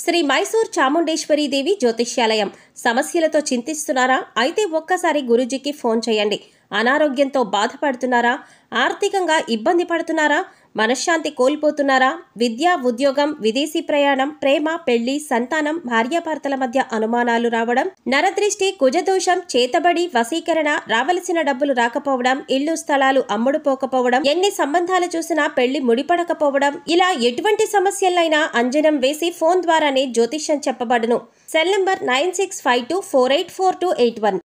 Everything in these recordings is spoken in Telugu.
శ్రీ మైసూర్ చాముండేశ్వరి దేవి జ్యోతిష్యాలయం. సమస్యలతో చింతిస్తున్నారా? అయితే ఒక్కసారి గురూజీకి ఫోన్ చేయండి. అనారోగ్యంతో బాధపడుతున్నారా? ఆర్థికంగా ఇబ్బంది పడుతున్నారా? మనశ్శాంతి కోల్పోతున్నారా? విద్య, ఉద్యోగం, విదేశీ ప్రయాణం, ప్రేమ, పెళ్లి, సంతానం, భార్యాభర్తల మధ్య అనుమానాలు రావడం, నరదృష్టి, కుజదోషం, చేతబడి, వశీకరణ, రావలసిన డబ్బులు రాకపోవడం, ఇల్లు స్థలాలు అమ్ముడుపోకపోవడం, ఎన్ని సంబంధాలు చూసినా పెళ్లి ముడిపడకపోవడం, ఇలా ఎటువంటి సమస్యలైనా అంజనం వేసి ఫోన్ ద్వారానే జ్యోతిష్యం చెప్పబడును. Cell number 9652484281.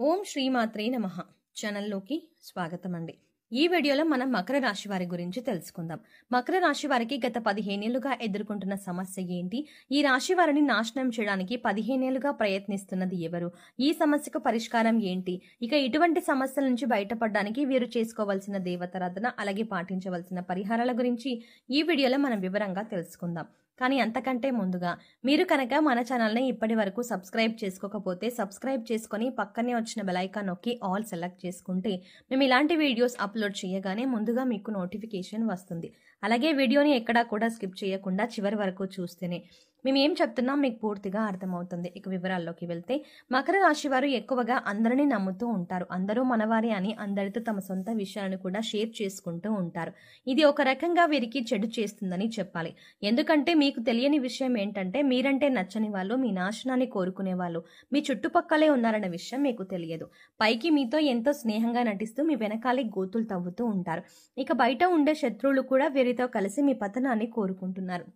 ఓం శ్రీమాత్రే నమః. ఛానల్లోకి స్వాగతం అండి. ఈ వీడియోలో మనం మకర రాశి వారి గురించి తెలుసుకుందాం. మకర రాశి వారికి గత 15 ఏళ్లుగా ఎదుర్కొంటున్న సమస్య ఏంటి? ఈ రాశి వారిని నాశనం చేయడానికి 15 ఏళ్లుగా ప్రయత్నిస్తున్నది ఎవరు? ఈ సమస్యకు పరిష్కారం ఏంటి? ఇక ఇటువంటి సమస్యల నుంచి బయటపడడానికి వీరు చేసుకోవాల్సిన దేవతారాధన, అలాగే పాటించవలసిన పరిహారాల గురించి ఈ వీడియోలో మనం వివరంగా తెలుసుకుందాం. కానీ అంతకంటే ముందుగా మీరు కనుక మన ఛానల్ని ఇప్పటి వరకు సబ్స్క్రైబ్ చేసుకోకపోతే సబ్స్క్రైబ్ చేసుకొని పక్కనే వచ్చిన బెల్ ఐకాన్ నొక్కి ఆల్ సెలెక్ట్ చేసుకుంటే మేము ఇలాంటి వీడియోస్ అప్లోడ్ చేయగానే ముందుగా మీకు నోటిఫికేషన్ వస్తుంది. అలాగే వీడియోని ఎక్కడా కూడా స్కిప్ చేయకుండా చివరి వరకు చూస్తేనే మేము ఏం చెప్తున్నాం మీకు పూర్తిగా అర్థమవుతుంది. ఇక వివరాల్లోకి వెళ్తే, మకర రాశి వారు ఎక్కువగా అందరినీ నమ్ముతూ ఉంటారు. అందరూ మనవారే అని అందరితో తమ సొంత విషయాలను కూడా షేర్ చేసుకుంటూ ఉంటారు. ఇది ఒక రకంగా వీరికి చెడు చేస్తుందని చెప్పాలి. ఎందుకంటే మీకు తెలియని విషయం ఏంటంటే, మీరంటే నచ్చని వాళ్ళు, మీ నాశనాన్ని కోరుకునే వాళ్ళు మీ చుట్టుపక్కలే ఉన్నారన్న విషయం మీకు తెలియదు. పైకి మీతో ఎంతో స్నేహంగా నటిస్తూ మీ వెనకాలే గోతులు తవ్వుతూ ఉంటారు. ఇక బయట ఉండే శత్రువులు కూడా వీరితో కలిసి మీ పతనాన్ని కోరుకుంటున్నారు.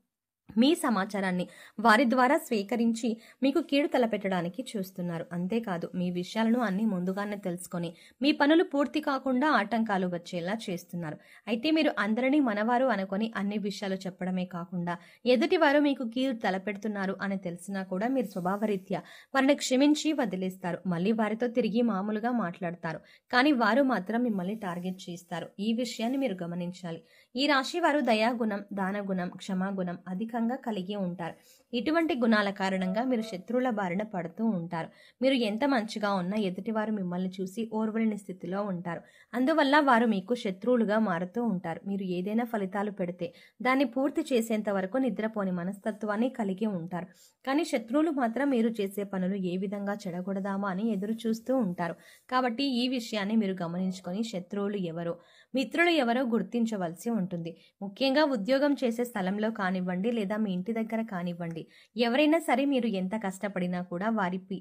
మీ సమాచారాన్ని వారి ద్వారా స్వీకరించి మీకు కీడు తలపెట్టడానికి చూస్తున్నారు. అంతేకాదు, మీ విషయాలను అన్ని ముందుగానే తెలుసుకొని మీ పనులు పూర్తి కాకుండా ఆటంకాలు వచ్చేలా చేస్తున్నారు. అయితే మీరు అందరినీ మనవారు అనుకొని అన్ని విషయాలు చెప్పడమే కాకుండా ఎదుటివారు మీకు కీడు తలపెడుతున్నారు అని తెలిసినా కూడా మీరు స్వభావరీత్యా వారిని క్షమించి వదిలేస్తారు. మళ్ళీ వారితో తిరిగి మామూలుగా మాట్లాడతారు. కానీ వారు మాత్రం మిమ్మల్ని టార్గెట్ చేస్తారు. ఈ విషయాన్ని మీరు గమనించాలి. ఈ రాశి వారు దయాగుణం, దానగుణం, క్షమాగుణం అధికంగా కలిగి ఉంటారు. ఇటువంటి గుణాల కారణంగా మీరు శత్రువుల బారిన పడుతూ ఉంటారు. మీరు ఎంత మంచిగా ఉన్నా ఎదుటివారు మిమ్మల్ని చూసి ఓర్వలేని స్థితిలో ఉంటారు. అందువల్ల వారు మీకు శత్రువులుగా మారుతూ ఉంటారు. మీరు ఏదైనా ఫలితాలు పెడితే దాన్ని పూర్తి చేసేంత వరకు నిద్రపోని మనస్తత్వాన్ని కలిగి ఉంటారు. కానీ శత్రువులు మాత్రం మీరు చేసే పనులు ఏ విధంగా చెడగొడదామా అని ఎదురు చూస్తూ ఉంటారు. కాబట్టి ఈ విషయాన్ని మీరు గమనించుకొని శత్రువులు ఎవరో, మిత్రులు ఎవరో గుర్తించవలసి ఉంటుంది. ముఖ్యంగా ఉద్యోగం చేసే స్థలంలో కానివ్వండి, లేదా మీ ఇంటి దగ్గర కానివ్వండి, ఎవరైనా సరే మీరు ఎంత కష్టపడినా కూడా వారికి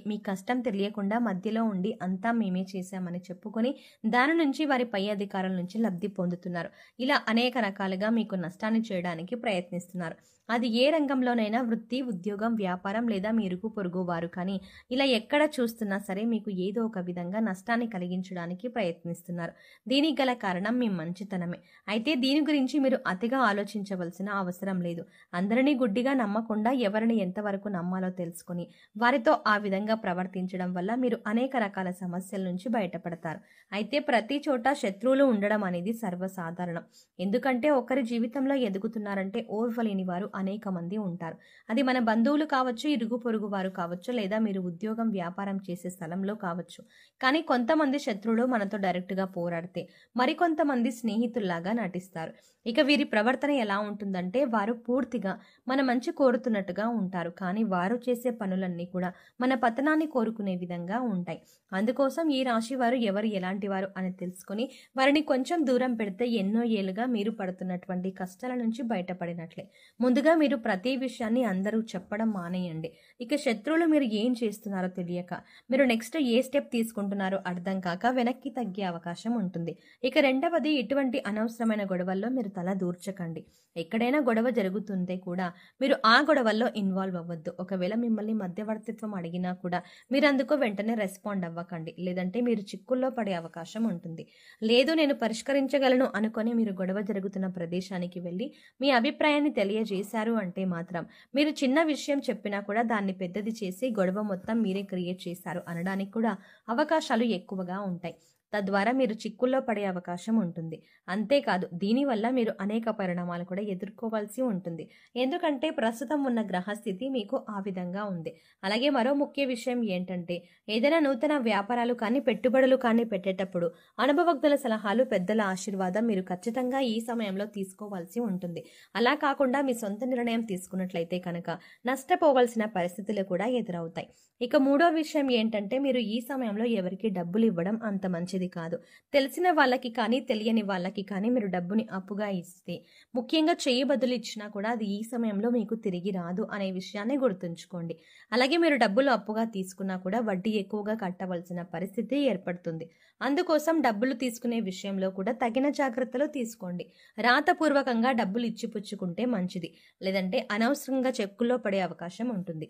మీ కష్టం తెలియకుండా మధ్యలో ఉండి అంతా మేమే చేశామని చెప్పుకొని దాని నుంచి వారి పై అధికారుల నుంచి లబ్ధి పొందుతున్నారు. ఇలా అనేక రకాలుగా మీకు నష్టాన్ని చేయడానికి ప్రయత్నిస్తున్నారు. అది ఏ రంగంలోనైనా, వృత్తి, ఉద్యోగం, వ్యాపారం లేదా మీ ఇరుగు పొరుగు వారు కానీ, ఇలా ఎక్కడ చూస్తున్నా సరే మీకు ఏదో ఒక విధంగా నష్టాన్ని కలిగించడానికి ప్రయత్నిస్తున్నారు. దీనికి గల కారణం మీ మంచితనమే. అయితే దీని గురించి మీరు అతిగా ఆలోచించవలసిన అవసరం లేదు. అందరినీ గుడ్డిగా నమ్మకుండా ఎవరిని ఎంతవరకు నమ్మాలో తెలుసుకొని వారితో ఆ విధంగా ప్రవర్తించడం వల్ల మీరు అనేక రకాల సమస్యల నుంచి బయటపడతారు. అయితే ప్రతి చోట శత్రువులు ఉండడం అనేది సర్వసాధారణం. ఎందుకంటే ఒకరి జీవితంలో ఎదుగుతున్నారంటే ఓర్వలేని వారు అనేక మంది ఉంటారు. అది మన బంధువులు కావచ్చు, ఇరుగు పొరుగు వారు కావచ్చు, లేదా మీరు ఉద్యోగం, వ్యాపారం చేసే స్థలంలో కావచ్చు. కానీ కొంతమంది శత్రువులు మనతో డైరెక్ట్గా పోరాడితే మరికొంతమంది స్నేహితుల్లాగా నటిస్తారు. ఇక వీరి ప్రవర్తన ఎలా ఉంటుందంటే, వారు పూర్తిగా మన మంచి కోరుతున్నట్టుగా ఉంటారు. కానీ వారు చేసే పనులన్నీ కూడా మన పతనాన్ని కోరుకునే విధంగా ఉంటాయి. అందుకోసం ఈ రాశి వారు ఎవరు ఎలాంటి వారు అని తెలుసుకొని వారిని కొంచెం దూరం పెడితే ఎన్నో ఏళ్ళుగా మీరు పడుతున్నటువంటి కష్టాల నుంచి బయటపడినట్లే. ముందుగా మీరు ప్రతి విషయాన్ని అందరూ చెప్పడం మానేయండి. ఇక శత్రువులు మీరు ఏం చేస్తున్నారో తెలియక, మీరు నెక్స్ట్ ఏ స్టెప్ తీసుకుంటున్నారో అర్థం కాక వెనక్కి తగ్గే అవకాశం ఉంటుంది. ఇక రెండవది, ఇటువంటి అనవసరమైన గొడవల్లో మీరు తల దూర్చకండి. ఎక్కడైనా గొడవ జరుగుతుంటే కూడా మీరు ఆ గొడవల్లో ఇన్వాల్వ్ అవ్వద్దు. ఒకవేళ మిమ్మల్ని మధ్యవర్తిత్వం అడిగినా కూడా మీరు అందుకు వెంటనే రెస్పాండ్ అవ్వకండి. లేదంటే మీరు చిక్కుల్లో పడే అవకాశం ఉంటుంది. లేదు, నేను పరిష్కరించగలను అనుకొని మీరు గొడవ జరుగుతున్న ప్రదేశానికి వెళ్ళి మీ అభిప్రాయాన్ని తెలియజేశారు అంటే మాత్రం మీరు చిన్న విషయం చెప్పినా కూడా దాన్ని పెద్దది చేసి గొడవ మొత్తం మీరే క్రియేట్ చేశారు అనడానికి కూడా అవకాశాలు ఎక్కువగా ఉంటాయి. తద్వారా మీరు చిక్కుల్లో పడే అవకాశం ఉంటుంది. అంతేకాదు దీనివల్ల మీరు అనేక పరిణామాలు కూడా ఎదుర్కోవాల్సి ఉంటుంది. ఎందుకంటే ప్రస్తుతం ఉన్న గ్రహస్థితి మీకు ఆ విధంగా ఉంది. అలాగే మరో ముఖ్య విషయం ఏంటంటే ఏదైనా నూతన వ్యాపారాలు కానీ పెట్టుబడులు కానీ పెట్టేటప్పుడు అనుభవజ్ఞుల సలహాలు, పెద్దల ఆశీర్వాదం మీరు ఖచ్చితంగా ఈ సమయంలో తీసుకోవాల్సి ఉంటుంది. అలా కాకుండా మీ సొంత నిర్ణయం తీసుకున్నట్లయితే కనుక నష్టపోవాల్సిన పరిస్థితులు కూడా ఎదురవుతాయి. ఇక మూడో విషయం ఏంటంటే మీరు ఈ సమయంలో ఎవరికి డబ్బులు ఇవ్వడం అంత మంచిది కాదు. తెలిసిన వాళ్ళకి కానీ తెలియని వాళ్ళకి కానీ మీరు డబ్బుని అప్పుగా ఇస్తే, ముఖ్యంగా చెయ్యి బదులు ఇచ్చినా కూడా అది ఈ సమయంలో మీకు తిరిగి రాదు అనే విషయాన్ని గుర్తుంచుకోండి. అలాగే మీరు డబ్బులు అప్పుగా తీసుకున్నా కూడా వడ్డీ ఎక్కువగా కట్టవలసిన పరిస్థితి ఏర్పడుతుంది. అందుకోసం డబ్బులు తీసుకునే విషయంలో కూడా తగిన జాగ్రత్తలు తీసుకోండి. రాతపూర్వకంగా డబ్బులు ఇచ్చిపుచ్చుకుంటే మంచిది, లేదంటే అనవసరంగా చెక్కుల్లో పడే అవకాశం ఉంటుంది.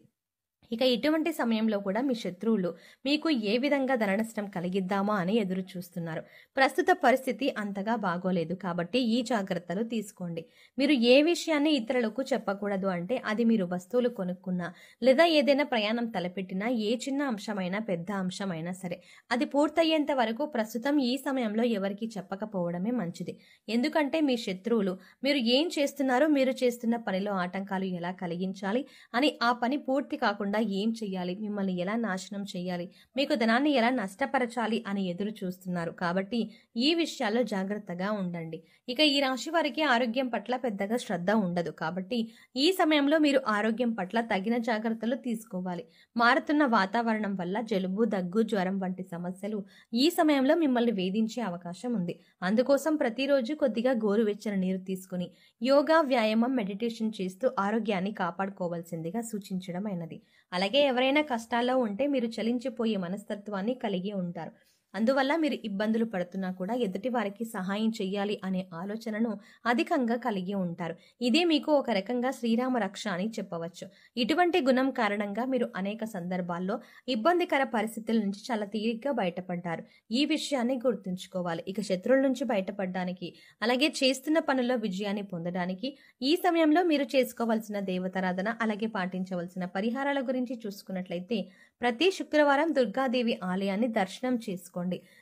ఇక ఇటువంటి సమయంలో కూడా మీ శత్రువులు మీకు ఏ విధంగా ధన నష్టం కలిగిద్దామా అని ఎదురు చూస్తున్నారు. ప్రస్తుత పరిస్థితి అంతగా బాగోలేదు కాబట్టి ఈ జాగ్రత్తలు తీసుకోండి. మీరు ఏ విషయాన్ని ఇతరులకు చెప్పకూడదు అంటే అది మీరు వస్తువులు కొనుక్కున్నా లేదా ఏదైనా ప్రయాణం తలపెట్టినా ఏ చిన్న అంశమైనా పెద్ద అంశమైనా సరే అది పూర్తయ్యేంత వరకు ప్రస్తుతం ఈ సమయంలో ఎవరికి చెప్పకపోవడమే మంచిది. ఎందుకంటే మీ శత్రువులు మీరు ఏం చేస్తున్నారో, మీరు చేస్తున్న పనిలో ఆటంకాలు ఎలా కలిగించాలి అని, ఆ పని పూర్తి కాకుండా ఏం చెయ్యాలి, మిమ్మల్ని ఎలా నాశనం చేయాలి, మీకు ధనాన్ని ఎలా నష్టపరచాలి అని ఎదురు చూస్తున్నారు. కాబట్టి ఈ విషయాల్లో జాగ్రత్తగా ఉండండి. ఇక ఈ రాశి వారికి ఆరోగ్యం పట్ల పెద్దగా శ్రద్ధ ఉండదు కాబట్టి ఈ సమయంలో మీరు ఆరోగ్యం పట్ల తగిన జాగ్రత్తలు తీసుకోవాలి. మారుతున్న వాతావరణం వల్ల జలుబు, దగ్గు, జ్వరం వంటి సమస్యలు ఈ సమయంలో మిమ్మల్ని వేధించే అవకాశం ఉంది. అందుకోసం ప్రతిరోజు కొద్దిగా గోరువెచ్చని నీరు తీసుకుని యోగా, వ్యాయామం, మెడిటేషన్ చేస్తూ ఆరోగ్యాన్ని కాపాడుకోవాల్సిందిగా సూచించడమైనది. అలాగే ఎవరైనా కష్టాల్లో ఉంటే మీరు చలించిపోయే మనస్తత్వాన్ని కలిగి ఉంటారు. అందువల్ల మీరు ఇబ్బందులు పడుతున్నా కూడా ఎదుటి వారికి సహాయం చెయ్యాలి అనే ఆలోచనను అధికంగా కలిగి ఉంటారు. ఇదే మీకు ఒక రకంగా శ్రీరామ రక్ష అని చెప్పవచ్చు. ఇటువంటి గుణం కారణంగా మీరు అనేక సందర్భాల్లో ఇబ్బందికర పరిస్థితుల నుంచి చాలా తేలిగ్గా బయటపడ్డారు. ఈ విషయాన్ని గుర్తుంచుకోవాలి. ఇక శత్రువుల నుంచి బయటపడడానికి, అలాగే చేస్తున్న పనుల్లో విజయాన్ని పొందడానికి ఈ సమయంలో మీరు చేసుకోవాల్సిన దేవతారాధన, అలాగే పాటించవలసిన పరిహారాల గురించి చూసుకున్నట్లయితే ప్రతి శుక్రవారం దుర్గాదేవి ఆలయాన్ని దర్శనం చేసుకోండి.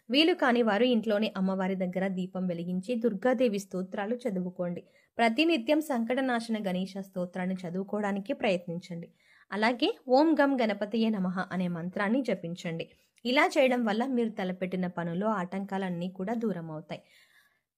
వీలు కాని వారు ఇంట్లోనే అమ్మవారి దగ్గర దీపం వెలిగించి దుర్గాదేవి స్తోత్రాలు చదువుకోండి. ప్రతినిత్యం సంకటనాశన గణేశ స్తోత్రాన్ని చదువుకోవడానికి ప్రయత్నించండి. అలాగే ఓం గం గణపతియే నమః అనే మంత్రాన్ని జపించండి. ఇలా చేయడం వల్ల మీరు తలపెట్టిన పనుల్లో ఆటంకాలన్నీ కూడా దూరం అవుతాయి.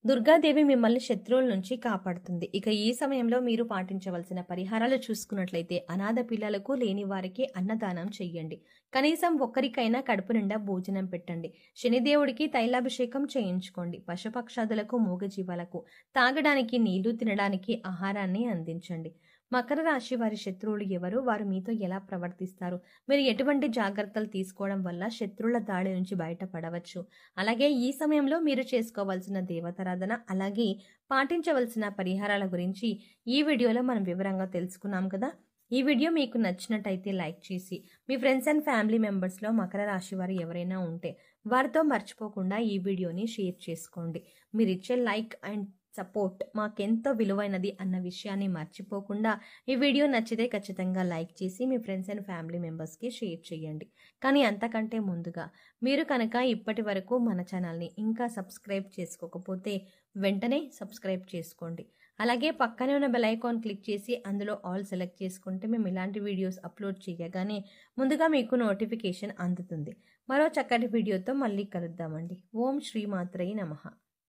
దుర్గాదేవి మిమ్మల్ని శత్రువుల నుంచి కాపాడుతుంది. ఇక ఈ సమయంలో మీరు పాటించవలసిన పరిహారాలు చూసుకున్నట్లయితే అనాథ పిల్లలకు, లేని వారికి అన్నదానం చెయ్యండి. కనీసం ఒక్కరికైనా కడుపు నిండా భోజనం పెట్టండి. శనిదేవుడికి తైలాభిషేకం చేయించుకోండి. పశుపక్షాదులకు, మూగజీవాలకు తాగడానికి నీళ్లు, తినడానికి ఆహారాన్ని అందించండి. మకర రాశి వారి శత్రువులు ఎవరు, వారు మీతో ఎలా ప్రవర్తిస్తారు, మీరు ఎటువంటి జాగ్రత్తలు తీసుకోవడం వల్ల శత్రువుల దాడి నుంచి బయటపడవచ్చు, అలాగే ఈ సమయంలో మీరు చేసుకోవాల్సిన దేవతారాధన, అలాగే పాటించవలసిన పరిహారాల గురించి ఈ వీడియోలో మనం వివరంగా తెలుసుకున్నాం కదా. ఈ వీడియో మీకు నచ్చినట్టయితే లైక్ చేసి మీ ఫ్రెండ్స్ అండ్ ఫ్యామిలీ మెంబర్స్లో మకర రాశి వారు ఎవరైనా ఉంటే వారితో మర్చిపోకుండా ఈ వీడియోని షేర్ చేసుకోండి. మీరు ఇచ్చే లైక్ అండ్ సపోర్ట్ మాకెంతో విలువైనది అన్న విషయాన్ని మర్చిపోకుండా ఈ వీడియో నచ్చితే ఖచ్చితంగా లైక్ చేసి మీ ఫ్రెండ్స్ అండ్ ఫ్యామిలీ మెంబర్స్కి షేర్ చేయండి. కానీ అంతకంటే ముందుగా మీరు కనుక ఇప్పటి వరకు మన ఛానల్ని ఇంకా సబ్స్క్రైబ్ చేసుకోకపోతే వెంటనే సబ్స్క్రైబ్ చేసుకోండి. అలాగే పక్కనే ఉన్న బెల్ ఐకాన్ క్లిక్ చేసి అందులో ఆల్ సెలెక్ట్ చేసుకుంటే మేము ఇలాంటి వీడియోస్ అప్లోడ్ చేయగానే ముందుగా మీకు నోటిఫికేషన్ అందుతుంది. మరో చక్కటి వీడియోతో మళ్ళీ కలుద్దామండి. ఓం శ్రీమాత్రే నమః.